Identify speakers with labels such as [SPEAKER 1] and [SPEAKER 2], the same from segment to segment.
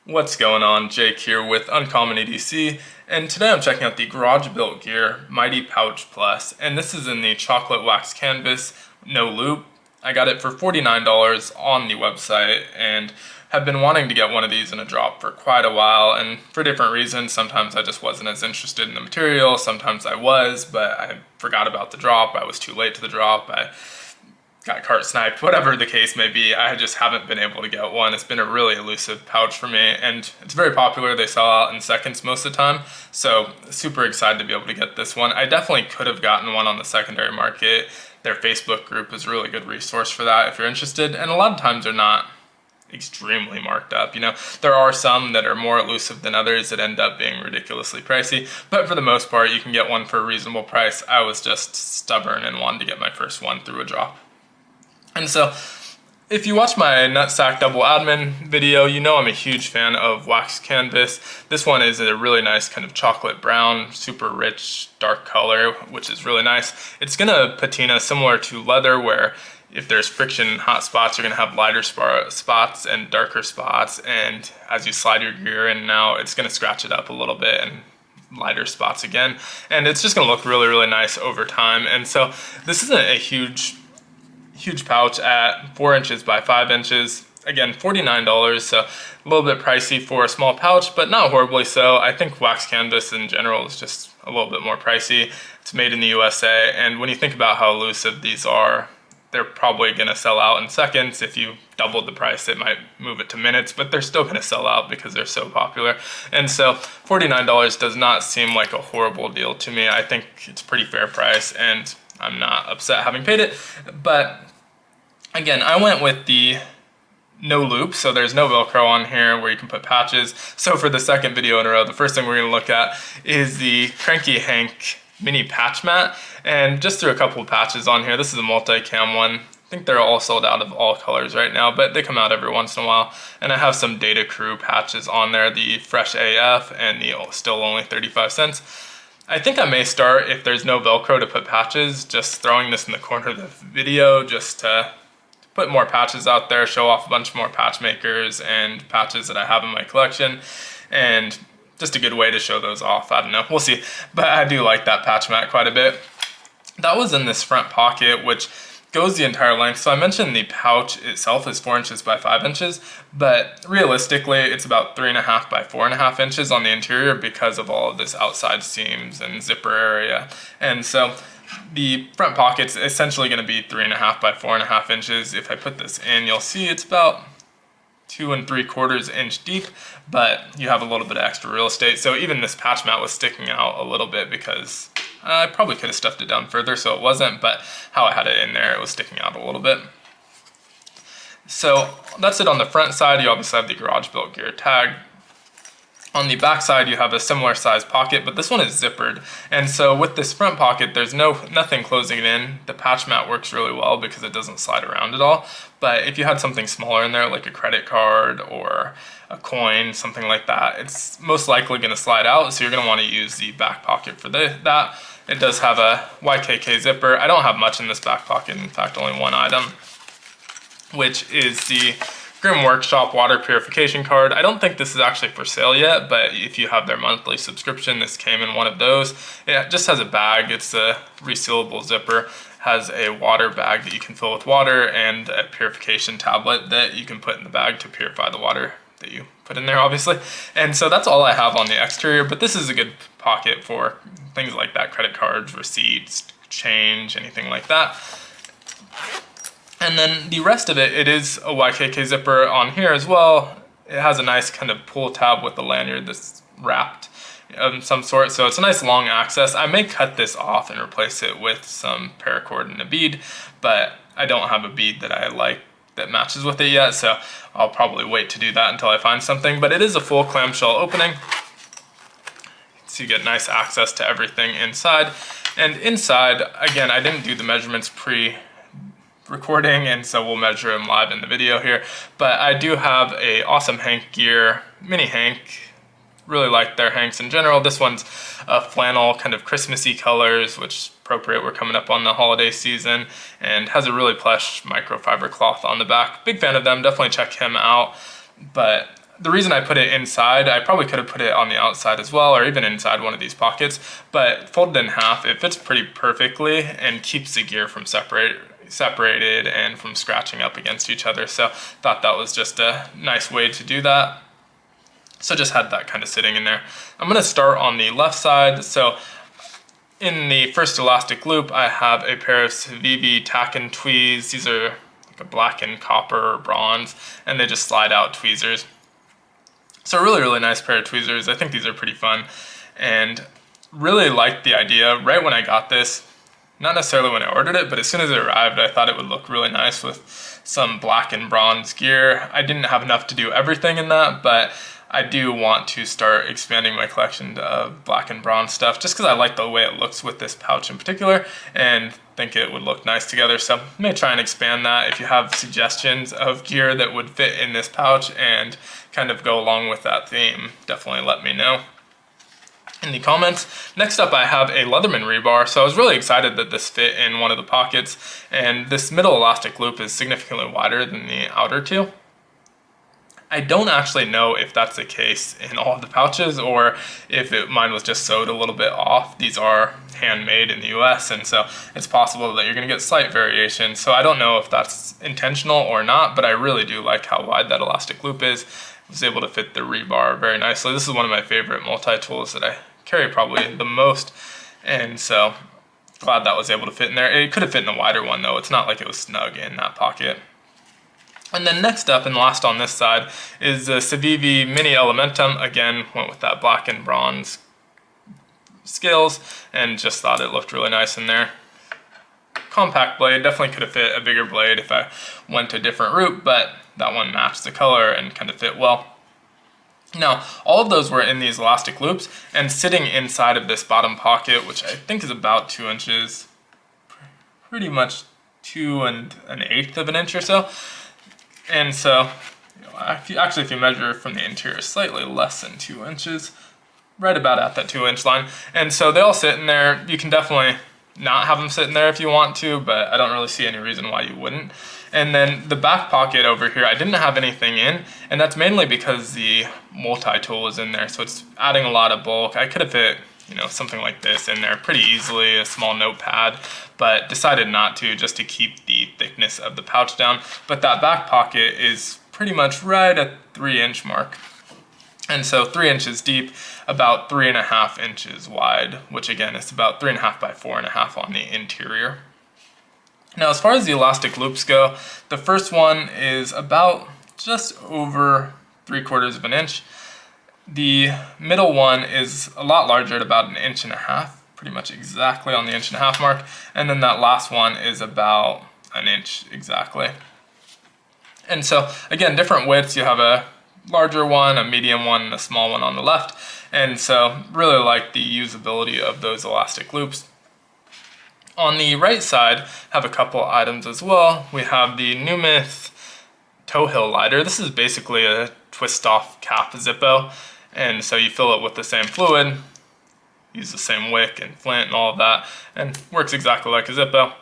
[SPEAKER 1] What's going on? Jake here with Uncommon EDC, and today I'm checking out the Garage Built Gear Mighty Pouch Plus, and this is in the chocolate wax canvas, no loop. I got it for $49 on the website, and have been wanting to get one of these in a drop for quite a while, and for different reasons. Sometimes I just wasn't as interested in the material, sometimes I was, but I forgot about the drop, I was too late to the drop, I got cart sniped, whatever the case may be. I just haven't been able to get one. It's been a really elusive pouch for me, and it's very popular. They sell out in seconds most of the time, so super excited to be able to get this one. I definitely could have gotten one on the secondary market. Their Facebook group is a really good resource for that if you're interested, and a lot of times they're not extremely marked up. There are some that are more elusive than others that end up being ridiculously pricey, but for the most part you can get one for a reasonable price. I was just stubborn and wanted to get my first one through a drop. And so, if you watch my Nutsack Double Admin video, you know I'm a huge fan of wax canvas. This one is a really nice kind of chocolate brown, super rich, dark color, which is really nice. It's gonna patina similar to leather, where if there's friction and hot spots, you're gonna have lighter spots and darker spots, and as you slide your gear in and out, it's gonna scratch it up a little bit and lighter spots again, and it's just gonna look really, really nice over time. And so this isn't a huge pouch at 4 inches by 5 inches. Again, $49, so a little bit pricey for a small pouch, but not horribly so. I think wax canvas in general is just a little bit more pricey. It's made in the USA, and when you think about how elusive these are, they're probably gonna sell out in seconds. If you doubled the price, it might move it to minutes, but they're still gonna sell out because they're so popular. And so $49 does not seem like a horrible deal to me. I think it's a pretty fair price, and I'm not upset having paid it. But again, I went with the no loop, so there's no Velcro on here where you can put patches. So for the second video in a row, the first thing we're gonna look at is the Cranky Hank mini patch mat, and just threw a couple of patches on here. This is a multi-cam one. I think they're all sold out of all colors right now, but they come out every once in a while. And I have some Data Crew patches on there, the Fresh AF and the still only 35 cents. I think I may start, if there's no Velcro to put patches, just throwing this in the corner of the video just to put more patches out there, show off a bunch more patch makers and patches that I have in my collection, and just a good way to show those off. I don't know, we'll see. But I do like that patch mat quite a bit. That was in this front pocket, which goes the entire length. So I mentioned the pouch itself is 4 inches by 5 inches, but realistically it's about 3.5 by 4.5 inches on the interior because of all of this outside seams and zipper area. And so the front pocket's essentially going to be 3.5 by 4.5 inches. If I put this in, you'll see it's about 2 3/4 inch deep, but you have a little bit of extra real estate. So even this patch mat was sticking out a little bit because I probably could have stuffed it down further so it wasn't, but how I had it in there, it was sticking out a little bit. So that's it on the front side. You obviously have the Garage Built Gear tag. On the back side, you have a similar size pocket, but this one is zippered. And so with this front pocket, there's nothing closing it in. The patch mat works really well because it doesn't slide around at all. But if you had something smaller in there, like a credit card or a coin, something like that, it's most likely gonna slide out. So you're gonna wanna use the back pocket for that. It does have a YKK zipper. I don't have much in this back pocket. In fact, only one item, which is the Grim Workshop water purification card. I don't think this is actually for sale yet, but if you have their monthly subscription, this came in one of those. It just has a bag. It's a resealable zipper, has a water bag that you can fill with water and a purification tablet that you can put in the bag to purify the water that you put in there, obviously. And so that's all I have on the exterior, but this is a good pocket for things like that, credit cards, receipts, change, anything like that. And then the rest of it is a YKK zipper on here as well. It has a nice kind of pull tab with the lanyard that's wrapped of some sort. So it's a nice long access. I may cut this off and replace it with some paracord and a bead, but I don't have a bead that I like that matches with it yet. So I'll probably wait to do that until I find something, but it is a full clamshell opening. So you get nice access to everything inside. And inside, again, I didn't do the measurements pre-recording, and so we'll measure them live in the video here. But I do have a awesome Hank gear, mini Hank. Really like their Hanks in general. This one's a flannel, kind of Christmassy colors, which is appropriate. We're coming up on the holiday season, and has a really plush microfiber cloth on the back. Big fan of them, definitely check him out. But the reason I put it inside, I probably could have put it on the outside as well, or even inside one of these pockets, but folded in half, it fits pretty perfectly and keeps the gear from separated and from scratching up against each other. So thought that was just a nice way to do that. So just had that kind of sitting in there. I'm gonna start on the left side. So in the first elastic loop, I have a pair of Civivi tack-in tweezers. These are like a black and copper or bronze, and they just slide out tweezers. So really, really nice pair of tweezers. I think these are pretty fun, and really liked the idea. Right when I got this, not necessarily when I ordered it, but as soon as it arrived, I thought it would look really nice with some black and bronze gear. I didn't have enough to do everything in that, but I do want to start expanding my collection of black and bronze stuff just because I like the way it looks with this pouch in particular and think it would look nice together. So I may try and expand that. If you have suggestions of gear that would fit in this pouch and kind of go along with that theme, definitely let me know in the comments. Next up, I have a Leatherman rebar. So I was really excited that this fit in one of the pockets, and this middle elastic loop is significantly wider than the outer two. I don't actually know if that's the case in all of the pouches or if mine was just sewed a little bit off. These are handmade in the US, and so it's possible that you're gonna get slight variation. So I don't know if that's intentional or not, but I really do like how wide that elastic loop is. I was able to fit the rebar very nicely. This is one of my favorite multi-tools that I carry probably the most, and so glad that was able to fit in there. It could have fit in a wider one though. It's not like it was snug in that pocket. And then next up and last on this side is the Civivi Mini Elementum. Again, went with that black and bronze scales and just thought it looked really nice in there. Compact blade, definitely could have fit a bigger blade if I went a different route, but that one matched the color and kind of fit well. Now, all of those were in these elastic loops and sitting inside of this bottom pocket, which I think is about 2 inches, pretty much 2 1/8 of an inch or so. And so, if you measure from the interior, slightly less than 2 inches, right about at that 2-inch line. And so they all sit in there. You can definitely not have them sit in there if you want to, but I don't really see any reason why you wouldn't. And then the back pocket over here, I didn't have anything in, and that's mainly because the multi-tool is in there, so it's adding a lot of bulk. I could have fit, something like this in there pretty easily, a small notepad, but decided not to, just to keep the thickness of the pouch down. But that back pocket is pretty much right at 3-inch mark. And so 3 inches deep, about 3.5 inches wide, which again is about 3.5 by 4.5 on the interior. Now, as far as the elastic loops go, the first one is about just over 3/4 of an inch. The middle one is a lot larger at about 1.5 inches, pretty much exactly on the 1.5 inch mark. And then that last one is about 1 inch exactly. And so again, different widths. You have a larger one, a medium one, and a small one on the left. And so really like the usability of those elastic loops. On the right side, have a couple items as well. We have the Numith Toe Hill Lighter. This is basically a twist-off cap Zippo, and so you fill it with the same fluid, use the same wick and flint and all of that, and works exactly like a Zippo,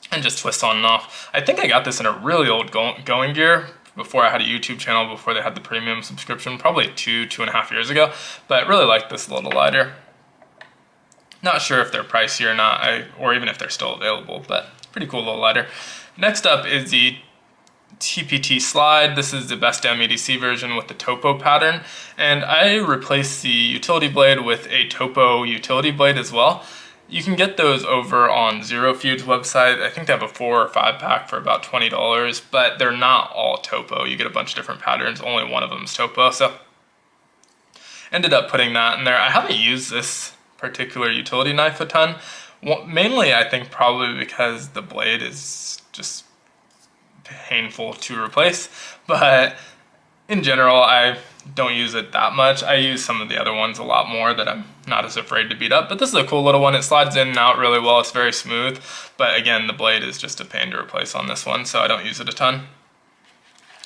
[SPEAKER 1] and just twists on and off. I think I got this in a really old Going Gear before I had a YouTube channel, before they had the premium subscription, probably 2.5 years ago, but really like this little lighter. Not sure if they're pricey or not, or even if they're still available, but pretty cool little lighter. Next up is the TPT Slide. This is the best damn EDC version with the topo pattern, and I replaced the utility blade with a topo utility blade as well. You can get those over on Zero Feud's website. I think they have a 4 or 5 pack for about $20, but they're not all topo. You get a bunch of different patterns, only one of them is topo, so ended up putting that in there. I haven't used this particular utility knife a ton. Well, mainly I think probably because the blade is just painful to replace, but in general I don't use it that much. I use some of the other ones a lot more that I'm not as afraid to beat up, but this is a cool little one. It slides in and out really well. It's very smooth, but again, the blade is just a pain to replace on this one, so I don't use it a ton.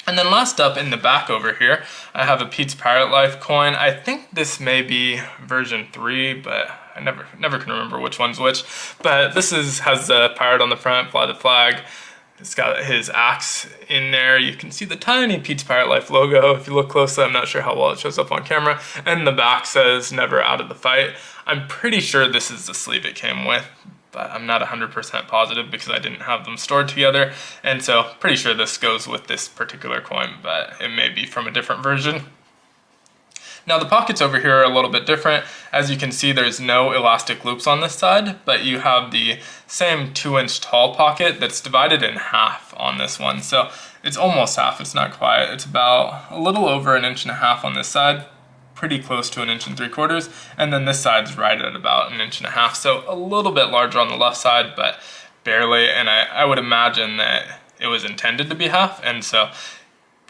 [SPEAKER 1] And then last up in the back over here, I have a Pete's Pirate Life coin. I think this may be version 3, but I never can remember which one's which. But this has the pirate on the front, fly the flag. It's got his axe in there. You can see the tiny Pete's Pirate Life logo. If you look closely, I'm not sure how well it shows up on camera. And the back says, "Never out of the fight." I'm pretty sure this is the sleeve it came with, but I'm not 100% positive because I didn't have them stored together. And so pretty sure this goes with this particular coin, but it may be from a different version. Now the pockets over here are a little bit different. As you can see, there's no elastic loops on this side, but you have the same 2-inch tall pocket that's divided in half on this one. So it's almost half, it's not quite. It's about a little over 1.5 inches on this side, pretty close to 1 3/4 inches, and then this side's right at about 1.5 inches. So a little bit larger on the left side, but barely, and I would imagine that it was intended to be half, and so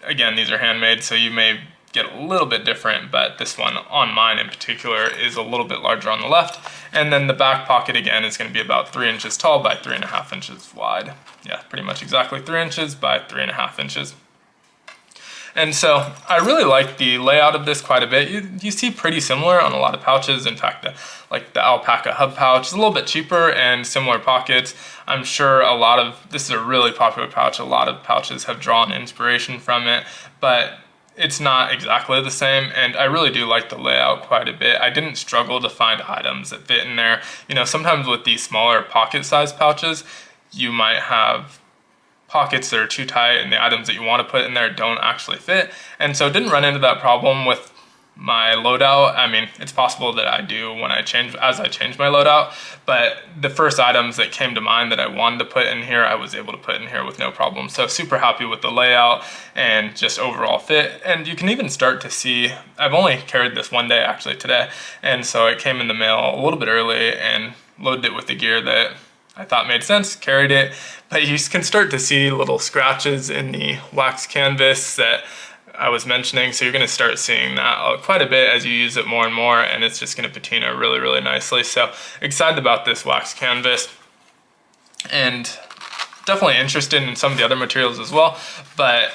[SPEAKER 1] again, these are handmade, so you may get a little bit different, but this one on mine in particular is a little bit larger on the left. And then the back pocket again is going to be about 3 inches tall by 3.5 inches wide. Yeah, pretty much exactly 3 inches by 3.5 inches. And so I really like the layout of this quite a bit. You see pretty similar on a lot of pouches. In fact, like the alpaca hub pouch is a little bit cheaper and similar pockets. I'm sure this is a really popular pouch. A lot of pouches have drawn inspiration from it, but it's not exactly the same, and I really do like the layout quite a bit. I didn't struggle to find items that fit in there. You know, sometimes with these smaller pocket-sized pouches, you might have pockets that are too tight and the items that you want to put in there don't actually fit. And so didn't run into that problem with my loadout. I mean, it's possible that I do as I change my loadout, but the first items that came to mind that I wanted to put in here, I was able to put in here with no problem. So super happy with the layout and just overall fit. And you can even start to see, I've only carried this one day actually today, and so it came in the mail a little bit early and loaded it with the gear that I thought made sense, carried it, but you can start to see little scratches in the wax canvas that I was mentioning, so you're going to start seeing that quite a bit as you use it more and more, and it's just going to patina really, really nicely. So excited about this wax canvas, and definitely interested in some of the other materials as well, but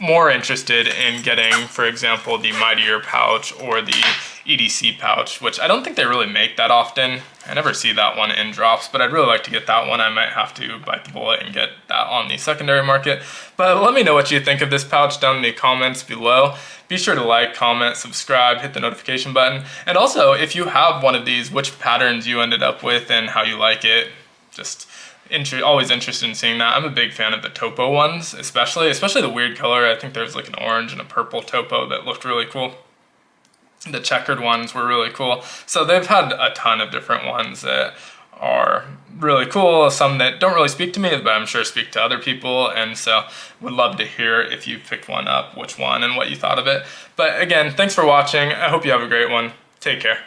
[SPEAKER 1] more interested in getting, for example, the Mightier pouch or the EDC pouch, which I don't think they really make that often. I never see that one in drops, but I'd really like to get that one. I might have to bite the bullet and get that on the secondary market. But let me know what you think of this pouch down in the comments below. Be sure to like, comment, subscribe, hit the notification button. And also, if you have one of these, which patterns you ended up with and how you like it. Always interested in seeing that. I'm a big fan of the topo ones, especially the weird color. I think there's like an orange and a purple topo that looked really cool. The checkered ones were really cool. So they've had a ton of different ones that are really cool. Some that don't really speak to me, but I'm sure speak to other people. And so would love to hear if you picked one up, which one and what you thought of it. But again, thanks for watching. I hope you have a great one. Take care.